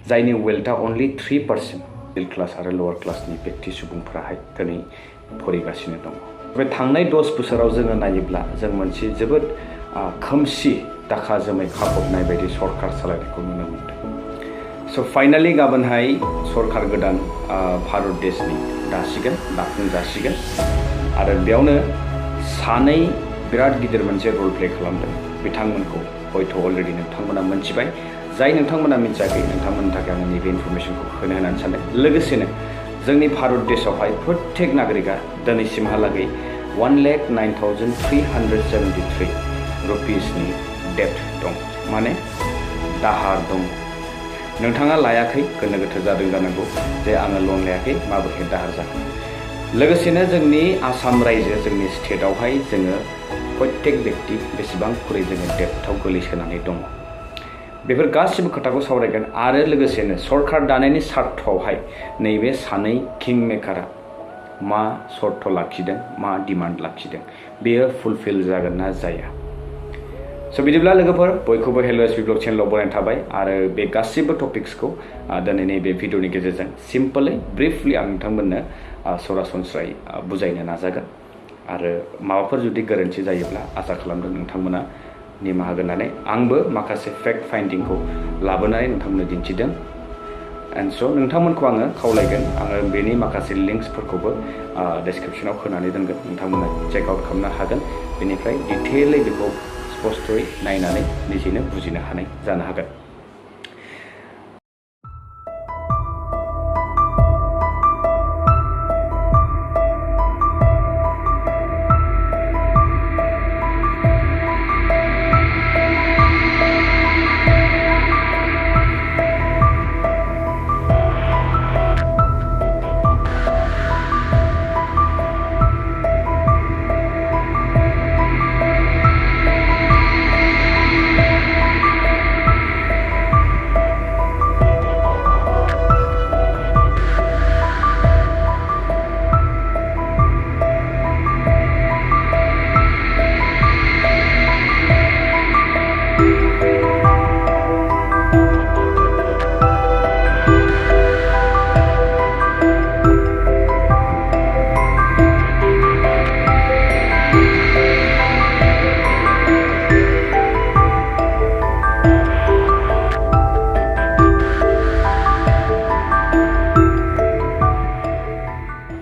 जायनि वेल्था अनलि 3% middle class आरो lower क्लासनि व्यक्ति सुबुंफोराहाय दिनै फरिगासिनो दङ। बे थांनाय 10 बोसोराव जोङो नायोब्ला जों मोनसे जोबोद खोमसि दाखा जोमै खाफबनाय बायदि सरकार सालायनायखौ नुनो मोनदों। स' फाइनालि गाबोनहाय सरकार गोदान भारत देशनि दाफुंजासिगोन आरो बेयावनो सानै बिराद गिदिर मोनसे रल प्ले खालामदों बिथांमोनखौ हयथ' अलरेडि नोंथांमोना मोनथिबाय। जाय नोंथांमोना मिथियाखै नोंथांमोननि थाखाय आं नैबे इनफरमेशनखौ होनो सानदों। लोगोसेनो जोंनि भारत देशआवहाय प्रत्येक नागरिका दिनैसिमहालागै 1,09,373 रुपिसनि डेट दं, माने दाहार दं। नोंथाङा लायाखै गोनो गोथो जादों जानांगौ जे आङो लन लायाखै माबोरै दाहार जागोन। लोगोसेनो जोंनि आसाम रायजो जोंनि स्टेटआवहाय जोङो प्रत्येक व्यक्ति बेसेबां खुरै जोङो डेटआव गोलैसोनानै दङ। बेफोर गासिबो खोथाखौ सावरायगोन आरो लोगोसेनो सरकार दानायनि सार्थआवहाय नैबे सानै किं मेकारा मा सर्त लाखिदों, मा डिमान्ड लाखिदों, बेयो फुलफिल जागोन ना जाया। स' बिदिब्ला लोगोफोर बयखौबो हेल' एस पि ब्लग चेनेलाव बरायनाय थाबाय आरो बे गासिबो टपिक्सखौ दिनैनि बे भिडिअनि गेजेरजों सिम्पलै ब्रिफलि आं नोंथांमोननो सरासनस्रायै बुजायनो नाजागोन आरो माबाफोर जुदि गोरोन्थि जायोब्ला आसा खालामदों नोंथांमोना निमाहा होनानै आंबो माखासे फेक्ट फाइन्डिंखौ लाबोनानै नोंथांमोननो दिन्थिदों। एन्ड स' नोंथांमोनखौ आङो खावलायगोन आङो बेनि माखासे लिंक्सफोरखौबो डिसक्रिपसनाव होनानै दोनगोन, नोंथांमोना चेक आउट खालामनो हागोन। बेनिफ्राय डिटेलै बेखौ स्पष्टयै नायनानै निजेनो बुजिनो हानाय जानो हागोन।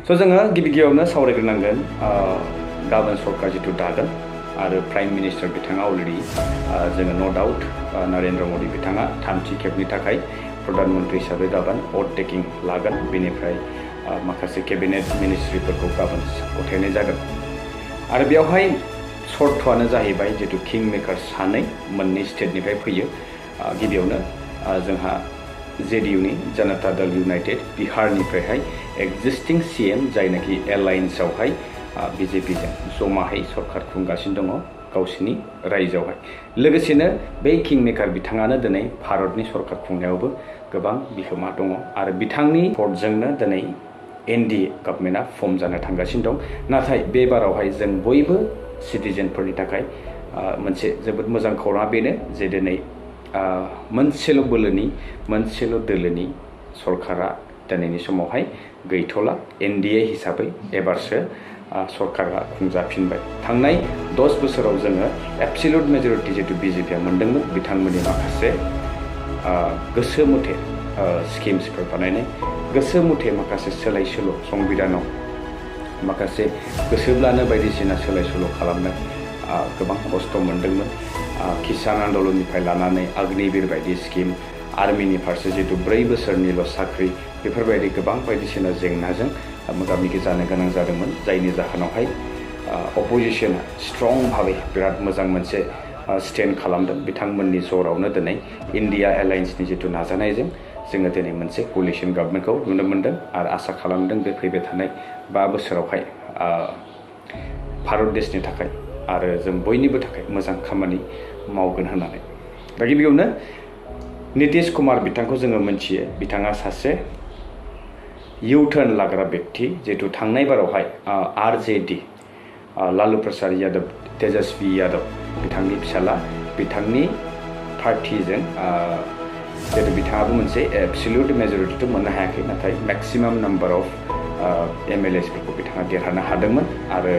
स' जोङो गिबियावनो सावरायग्रोनांगोन गाबोन सरकार जिथु दागोन आरो प्राइम मिनिस्टार बिथाङा अलरेडि जोङो नो डाउट नरेन्द्र मदि बिथाङा थामथि खेबनि थाखाय प्रधान मन्त्रि हिसाबै गाबोन अथ टेकिं लागोन। बेनिफ्राय माखासे केबिनेट मिनिस्ट्रिफोरखौ गाबोन गथायनाय जागोन आरो बेवहाय सर्तआनो जाहैबाय जितु किं मेकार सानै मोननै स्टेटनिफ्राय फैयो। गिबियावनो जोंहा जेडीयूनि जनता दल यूनाइटेड बिहारनिफ्रायहाय एक्जिस्टिं सीएम जायनाखि एलायन्सआवहाय बीजेपीजों जमाहै सरकार खुंगासिनो दङ गावसिनि रायजोआवहाय। लोगोसेनो बे किं मेकार बिथाङानो दिनै भारतनि सरकार खुंनायावबो गोबां बिहोमा दङ आरो बिथांनि भटजोंनो दिनै एनडीए गभर्नमेन्टआ फर्म जानो थांगासिनो दं। नाथाय बे बारावहाय जों बयबो सिटिजेनफोरनि थाखाय मोनसे जोबोद मोजां खौराङा बेनो जे दिनै मोनसेल' बोलोनि मोनसेल' दोलोनि सरकारा दिनैनि समावहाय गैथ'ला। एनडीए हिसाबै एबारसो सरकारा खुंजाफिनबाय। थांनाय 10 बोसोराव जोङो एबसलिउट मेजरिटी जितु बीजेपीआ मोनदोंमोन बिथांमोननि माखासे गोसो मथे स्किम्सफोर बानायनाय, गोसो मथे माखासे सोलाय सोल' संबिधानाव माखासे गोसोब्लानो बायदिसिना सोलाय सोल' खालामनाय गोबां खस्थ' मोनदोंमोन। किसान आन्दलननिफ्राय लानानै अग्निवीर बायदि स्किम, आर्मिनि फारसे जितु 4 बोसोरनिल' साख्रि, बेफोरबायदि गोबां बायदिसिना जेंनाजों मोगा मोगि जानो गोनां जादोंमोन। जायनि जाहोनावहाय अपोजिशना स्ट्रं भाबै बिराद मोजां मोनसे स्टेन्ड खालामदों। बिथांमोननि जरावनो दिनै इन्डिया एलायन्सनि जितु नाजानायजों जोङो दिनै मोनसे कलिशन गभर्नमेन्टखौ नुनो मोन्दों आरो आसा खालामदों बे फैबाय थानाय 5 बोसोरावहाय भारत देशनि थाखाय आरो जों बयनिबो थाखाय मोजां खामानि मावगोन होननानै। दा गिबियावनो नितीश कुमार बिथांखौ जोङो मिथियो। बिथाङा सासे इउटार्न लाग्रा व्यक्ति जितु थांनाय बारावहाय आरजेडी लालु प्रसाद यादव, तेजस्वी यादव बिथांनि फिसाला बिथांनि पार्टिजों जिहेतु बिथाङाबो मोनसे एब्सोल्युट मेजरिटिथ' मोननो हायाखै नाथाय मेक्सिमाम नाम्बार अफ MLAsफोरखौ बिथाङा देरहानो हादोंमोन आरो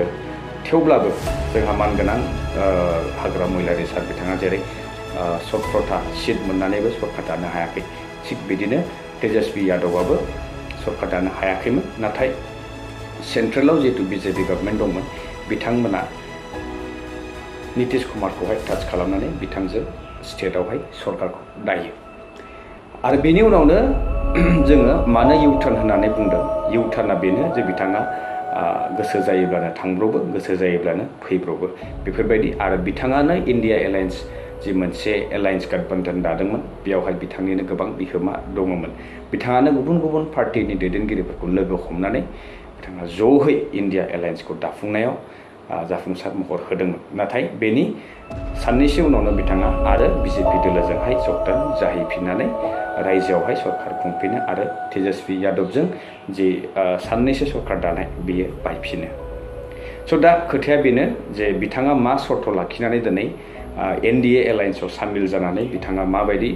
थेवब्लाबो जोंहा मानगोनां हाग्रा महिलारि सार बिथाङा जेरै 17था सिट मोननानैबो सरकार दानो हायाखै थिग बिदिनो तेजस्वी यादवआबो सरकार दानो हायाखैमोन नाथाय सेन्ट्रेलाव जिहेतु BJP गभर्नमेन्ट दंमोन बिथांमोना नितीश कुमारखौहाय टाच खालामनानै बिथांजों स्टेटआवहाय सरकारखौ दायो आरो बेनि उनावनो जोङो मानो इउटार्न होननानै बुंदों इउटार्नआ बेनो जे बिथाङा गोसो जायोब्लानो थांब्रबो गोसो जायोब्लानो फैब्रबो बेफोरबायदि आरो बिथाङानो इन्डिया एलायन्स जि मोनसे एलायन्स गठबन्धन दादोंमोन बेयावहाय बिथांनिनो गोबां बिहोमा दङमोन बिथाङानो गुबुन गुबुन पार्टिनि दैदेनगिरिफोरखौ लोगो हमनानै बिथाङा ज'है इन्डिया एलायन्सखौ दाफुंनायाव जाफुंसार महर होदोंमोन नाथाय बेनि साननैसो उनावनो बिथाङा आरो BJP दोलोजोंहाय जगदान जाहैफिननानै रायजोआवहाय सरकार खुंफिनो आरो तेजस्वी यादवजों जि साननैसो सरकार दानाय बेयो बायफिनो स' दा खोथाया बेनो जे बिथाङा मा सर्त लाखिनानै दिनै NDA एलायन्सआव सामिल जानानै बिथाङा माबायदि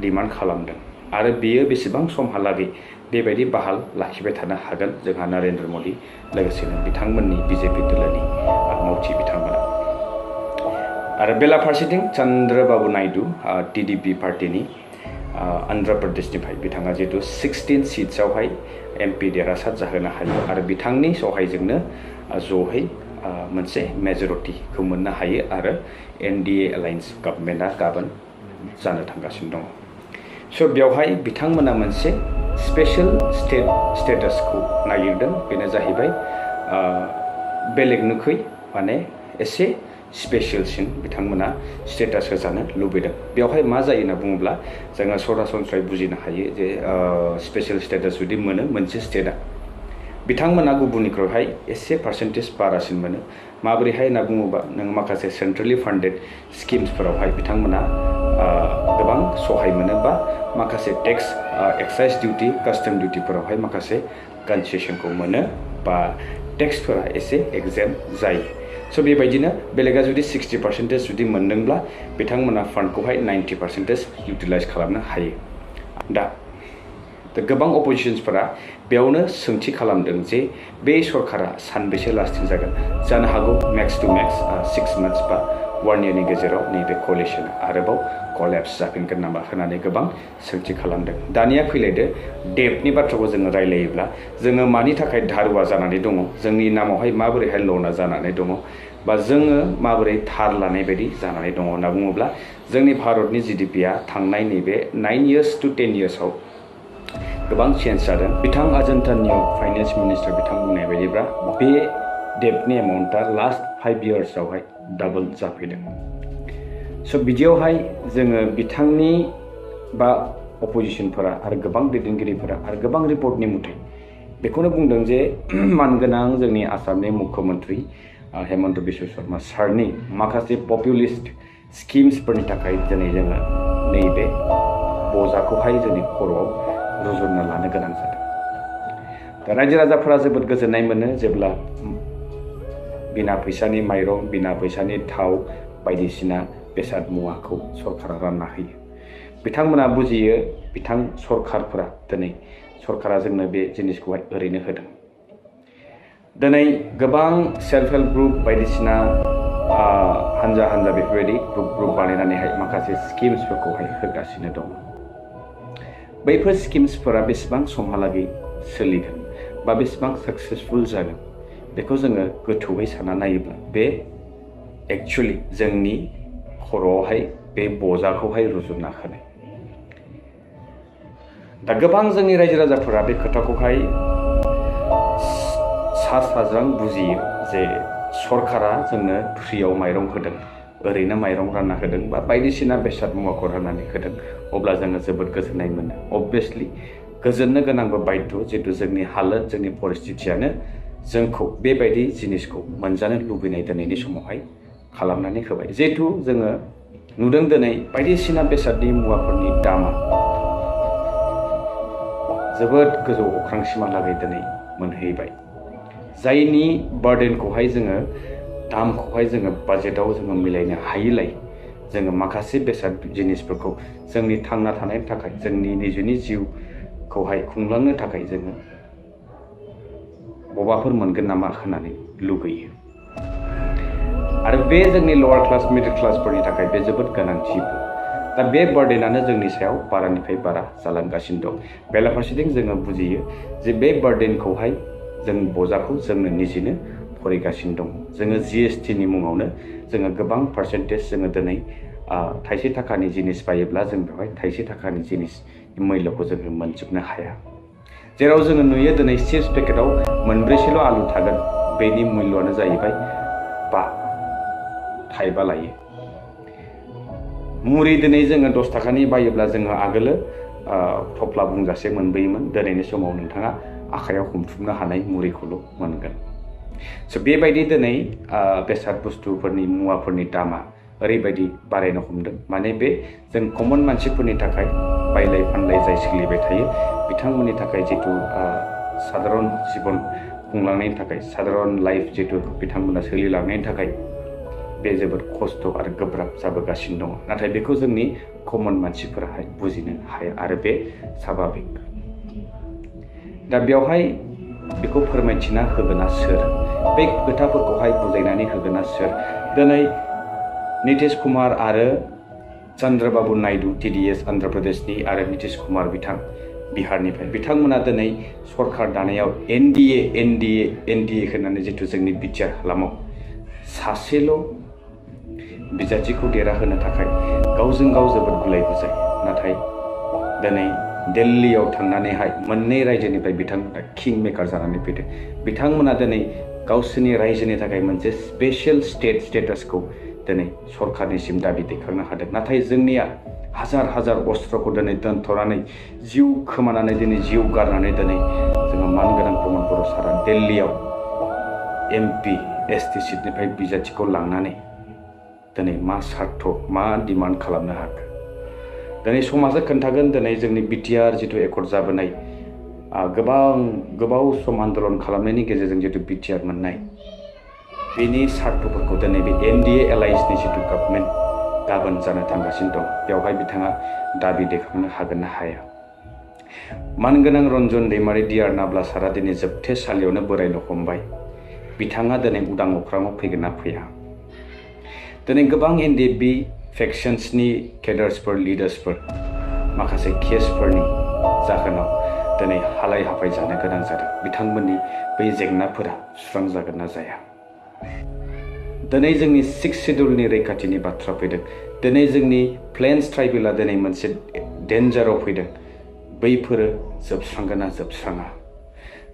डिमान्ड खालामदों आरो बेयो बेसेबां समहालागै बेबायदि बाहाल लाखिबाय थानो हागोन जोंहा नरेन्द्र मदि लोगोसेनो बिथांमोननि BJP दोलोनि मावथि बिथांमोना आरो बेलाफारसेथिं चन्द्रबाबु नायडू TDP पार्टिनि आन्ध्र प्रदेशनिफ्राय बिथाङा जिहेतु 16 सिट्सआवहाय MP देरहासार जाहोनो हायो आरो बिथांनि सहायजोंनो ज'है मोनसे मेजरिटिखौ मोननो हायो आरो NDA एलायन्स गभर्नमेन्टआ गाबोन जानो थांगासिनो दङ स' बेवहाय बिथांमोना मोनसे स्पेशल स्टेटासखौ नागिरदों बेनो जाहैबाय बेलेगनिख्रुइ माने एसे स्पेशलसिन बिथांमोना स्टेटास होजानो लुबैदों बेवहाय मा जायो होनना बुङोब्ला जोङो सरासनस्रायै बुजिनो हायो जे स्पेशल स्टेटास जुदि मोनो मोनसे स्टेटआ बिथांमोना गुबुननिख्रुइहाय एसे पार्सेन्टेज बारासिन मोनो माबोरैहाय होनना बुङोबा नों माखासे सेन्ट्रेलि फान्डेड स्किम्सफोरावहाय बिथांमोना गोबां सहाय मोनो बा माखासे टेक्स एक्साइज डिउटि कास्टम डिउटिफोरावहाय माखासे कनसेसनखौ मोनो बा टेक्सफोरा एसे एगजेम जायो स' बेबायदिनो बेलेगा जुदि 60% जुदि मोनदोंब्ला बिथांमोना फान्डखौहाय 90% इउटिलाइज खालामनो हायो दा गोबां अपोजिशन्सफोरा बेयावनो सोंथि खालामदों जे बे सरकारा सानबेसे लास्टिं जागोन जानो हागौ मेक्स टु मेक्स 6 months बा 1 yearनि गेजेराव नैबे कलिशना आरोबाव कलेप्स जाफिनगोन नामा होननानै गोबां सोंथि खालामदों दानिया फैलायदो डेब्टनि बाथ्राखौ जोङो रायलायोब्ला जोङो मानि थाखाय धारुवा जानानै दङ जोंनि नामावहाय माबोरैहाय ल'ना जानानै दङ बा जोङो माबोरै थार लानाय बायदि जानानै दङ होनना बुङोब्ला जोंनि भारतनि GDPआ थांनाय नैबे 9 years to 10 yearsआव गोबां चेन्ज जादों बिथां अजन्तानि फाइनेन्स मिनिस्टार बिथां बुंनाय बायदिब्ला बे डेब्टनि एमाउन्टआ लास्ट 5 yearsआवहाय डाबल जाफैदों स' बिदियावहाय जोङो बिथांनि बा अपोजिशनफोरा आरो गोबां दैदेनगिरिफोरा आरो गोबां रिपर्टनि मथे बेखौनो बुंदों जे मानगोनां जोंनि आसामनि मुख्यमन्त्रि हेमन्त बिश्व शर्मा सारनि माखासे पपुलिस्ट स्किम्सफोरनि थाखाय दिनै जोङो नैबे बजाखौहाय जोंनि खर'आव रुजुनना लानो गोनां जादों दा रायजो राजाफोरा जोबोद गोजोननाय मोनो जेब्ला बिना फैसानि माइरं बिना फैसानि थाव बायदिसिना बेसाद मुवाखौ सरकारा रानना होयो बिथांमोना बुजियो बिथां सरकारफोरा दिनै सरकारा जोंनो बे जिनिसखौहाय ओरैनो होदों दिनै गोबां सेल्फ हेल्प ग्रुप बायदिसिना हानजा हानजा बेफोरबायदि ग्रुप बानायनानैहाय माखासे स्किम्सफोरखौहाय होगासिनो दं बैफोर स्किम्सफोरा बेसेबां समहालागै सोलिगोन बा बेसेबां साक्सेसफुल जागोन बेखौ जोङो गोथौयै सानना नायोब्ला बे एक्चुअलि जोंनि खर'आवहाय बे बजाखौहाय रुजुनना होनाय दा गोबां जोंनि रायजो राजाफोरा बे खोथाखौहाय सा साज्रां बुजियो जे सरकारा जोंनो फ्रियाव माइरं होदों ओरैनो माइरं रानना होदों बा बायदिसिना बेसाद मुवाखौ राननानै होदों अब्ला जोङो जोबोद गोजोननाय मोनो अबभियासलि गोजोननो गोनांबो बायध' जिहेतु जोंनि हालोद जोंनि परिस्थितियानो जोंखौ बेबायदि जिनिसखौ मोनजानो लुबैनाय दिनैनि समावहाय खालामनानै होबाय जिहेतु जोङो नुदों दिनै बायदिसिना बेसादनि मुवाफोरनि दामा जोबोद गोजौ अख्रांसिमहालागै दिनै मोनहैबाय जायनि बार्डेनखौहाय जोङो दामखौहाय जोङो बाजेटाव जोङो मिलायनो हायैलाय जोङो माखासे बेसाद जिनिसफोरखौ जोंनि थांना थानायनि थाखाय जोंनि निजेनि जिउखौहाय खुंलांनो थाखाय जोङो बबाफोर मोनगोन नामा होननानै लुगैयो आरो बे जोंनि लवार क्लास मिडल क्लासफोरनि थाखाय बे जोबोद गोनांथिबो दा बे बार्डेनानो जोंनि सायाव बारानिफ्राय बारा जालांगासिनो दं बेलाफारसेथिं जोङो बुजियो जे बे बार्डेनखौहाय जों बजाखौ जोंनो निजेनो फरायगासिनो दं जोङो GST नि मुङावनो जोङो गोबां पार्सेन्टेज जोङो दिनै थाइसे थाखानि जिनिस बायोब्ला जों बेवहाय थाइसे थाखानि जिनिसनि मुल्यखौ जोङो मोनजोबनो हाया जेराव जोङो नुयो दिनै चिप्स पेकेटाव मोनब्रैसोल' आलु थागोन बेनि मुल्यआनो जाहैबाय 5 लायो मुरि दिनै जोङो 10 थाखानि बायोब्ला जोङो आगोलो थफ्ला बुंजासे मोनबोयोमोन दिनैनि समाव नोंथाङा आखायाव हमथुमनो हानाय मुरिखौल' मोनगोन स' बेबायदि दिनै बेसाद बुस्थुफोरनि मुवाफोरनि दामा ओरैबायदि बारायनो हमदों माने बे जों कमन मानसिफोरनि थाखाय बायलाय फानलाय जाय सोलिबाय थायो बिथांमोननि थाखाय जितु साधारन जीवन खुंलांनायनि थाखाय साधारन लाइफ जितु बिथांमोना सोलिलांनायनि थाखाय बे जोबोद खस्थ' आरो गोब्राब जाबोगासिनो दङ नाथाय बेखौ जोंनि कमन मानसिफोराहाय बुजिनो हाया आरो बे स्वाभाबिक दा बेवहाय बेखौ फोरमायथिना होगोना सोर बे खोथाफोरखौहाय बुजायनानै होगोना सोर दिनै नीतीश कुमार आरो चंद्रबाबु नायडू TDS आन्ध्र प्रदेशनि आरो नीतीश कुमार बिथां बिहारनिफ्राय बिथांमोना दिनै सरकार दानायाव NDA होननानै जितु जोंनि बिटिआर हालामाव सासेल' बिजाथिखौ देरहाहोनो थाखाय गावजों गाव जोबोद गुलाय गुजाय नाथाय दिनै दिल्लीयाव थांनानैहाय मोननै रायजोनिफ्राय बिथांमोना किं मेकार जानानै फैदों बिथांमोना दिनै गावसोरनि रायजोनि थाखाय मोनसे स्पेशल स्टेटासखौ दिनै सरकारनिसिम दाबि दैखांनो हादों नाथाय जोंनिया हाजार हाजार अस्त्रखौ दिनै दोनथ'नानै जिउ खोमानानै दिनै जिउ गारनानै दिनै जोङो मानगोनां प्रमद बर' सारा दिल्लीयाव MP ST सिटनिफ्राय बिजाथिखौ लांनानै दिनै मा सार्थ मा डिमान्ड खालामनो हाखो दिनै समाजा खोन्थागोन दिनै जोंनि बिटिआर जितु एकर्ड जाबोनाय गोबाव सम आन्दोलन खालामनायनि गेजेरजों जितु बिटिआर मोननाय बेनि सार्थफोरखौ दिनै बे NDA एलायन्सनि जितु गभर्नमेन्ट गाबोन जानो थांगासिनो दं बेवहाय बिथाङा दाबि दैखांनो हागोन ना हाया मानगोनां रन्जन दैमारि डिआर नाब्ला सारा दिनै जोबथेसालियावनो बोरायनो हमबाय बिथाङा दिनै उदां अख्राङाव फैगोन ना फैया दिनै गोबां NDB फेक्शन्सनि केडार्सफोर लिडार्सफोर माखासे केसफोरनि जाहोनाव दिनै हालाय हाफाय जानो गोनां जादों बिथांमोननि बै जेंनाफोरा सुस्रांजागोन ना जाया दिनै जोंनि 6 शेड्युलनि रैखाथिनि बाथ्रा फैदों दिनै जोंनि प्लेन्स ट्राइबेला दिनै मोनसे डेन्जाराव फैदों बैफोरो जोबस्रांगोन ना जोबस्राङा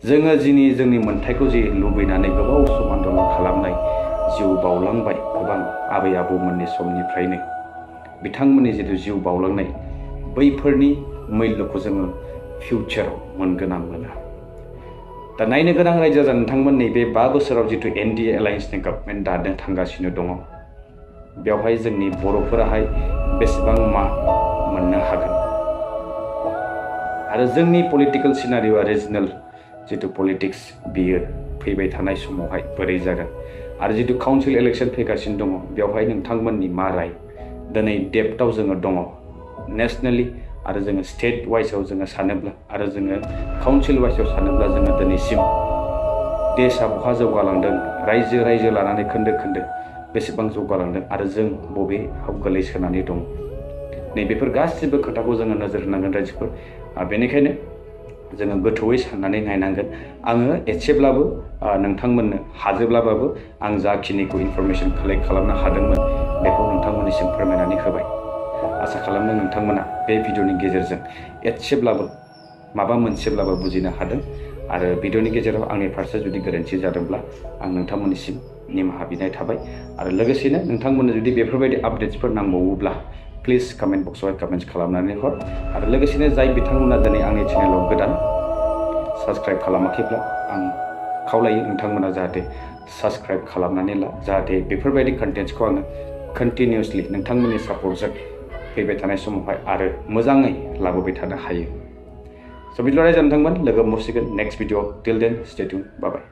जोङो जोंनि मोन्थाइखौ जि लुबैनानै गोबाव सम आन्दोलन खालामनाय जिउ बावलांबाय गोबां आबै आबौमोननि समनिफ्रायनो बिथांमोननि जितु जिउ बावलांनाय बैफोरनि मुल्यखौ जोङो फिउचाराव मोनगोन ना मोना दा नायनो गोनां रायजो जा नोंथांमोननि बे 5 बोसोराव जितु NDA एलायन्सनि गभर्नमेन्ट दानो थांगासिनो दङ बेवहाय जोंनि बर'फोराहाय बेसेबां मा मोननो हागोन आरो जोंनि पलिटिकेल सिनारिय'आ रिजनेल जितु पलिटिक्स बियो फैबाय थानाय समावहाय बोरै जागोन आरो जितु काउन्सिल इलेक्शन फैगासिनो दङ बेवहाय नोंथांमोननि मा राय दिनै डेप्थआव जोङो दङ नेशनेलि आरो जोङो स्टेट वाइसआव जोङो सानोब्ला आरो जोङो काउन्सिल वाइसआव सानोब्ला जोङो दिनैसिम देशआ बहा जौगालांदों रायजो लानानै खोन्दो खोन्दो बेसेबां जौगालांदों आरो जों बबेयाव गोलैसोनानै दं नैबेफोर गासिबो खोथाखौ जोङो नोजोर होनांगोन रायजोफोर बेनिखायनो जोङो गोथौयै साननानै नायनांगोन आङो एसेब्लाबो नोंथांमोननो हाजोब्लाबो आं जाखिनिखौ इनफरमेशन कालेक्ट खालामनो हादोंमोन बेखौ नोंथांमोननिसिम फोरमायनानै होबाय आसा खालामदों नोंथांमोना बे भिडिअनि गेजेरजों एसेब्लाबो माबा मोनसेब्लाबो बुजिनो हादों आरो भिडिअनि गेजेराव आंनि फारसे जुदि गोरोन्थि जादोंब्ला आं नोंथांमोननिसिम निमाहा बिनाय थाबाय आरो लोगोसेनो नोंथांमोननो जुदि बेफोरबायदि आपडेट्सफोर नांबावोब्ला प्लिज कमेन्ट बक्सआव कमेन्ट्स खालामनानै हर आरो लोगोसेनो जाय बिथांमोना दिनै आंनि चेनेलाव गोदान साबस्क्राइब खालामाखैब्ला आं खावलायो नोंथांमोना जाहाथे साबस्क्राइब खालामनानै ला जाहाथे बेफोरबायदि कन्टेन्ट्सखौ आङो कन्टिनिउसलि नोंथांमोननि सापर्टजों फैबाय थानाय समावहाय आरो मोजाङै लाबोबाय थानो हायो स' बिदिब्ला रायजो नोंथांमोन लोगो मोनसिगोन नेक्स्ट भिडिअ टिल देन स्टे टिउन बाय बाय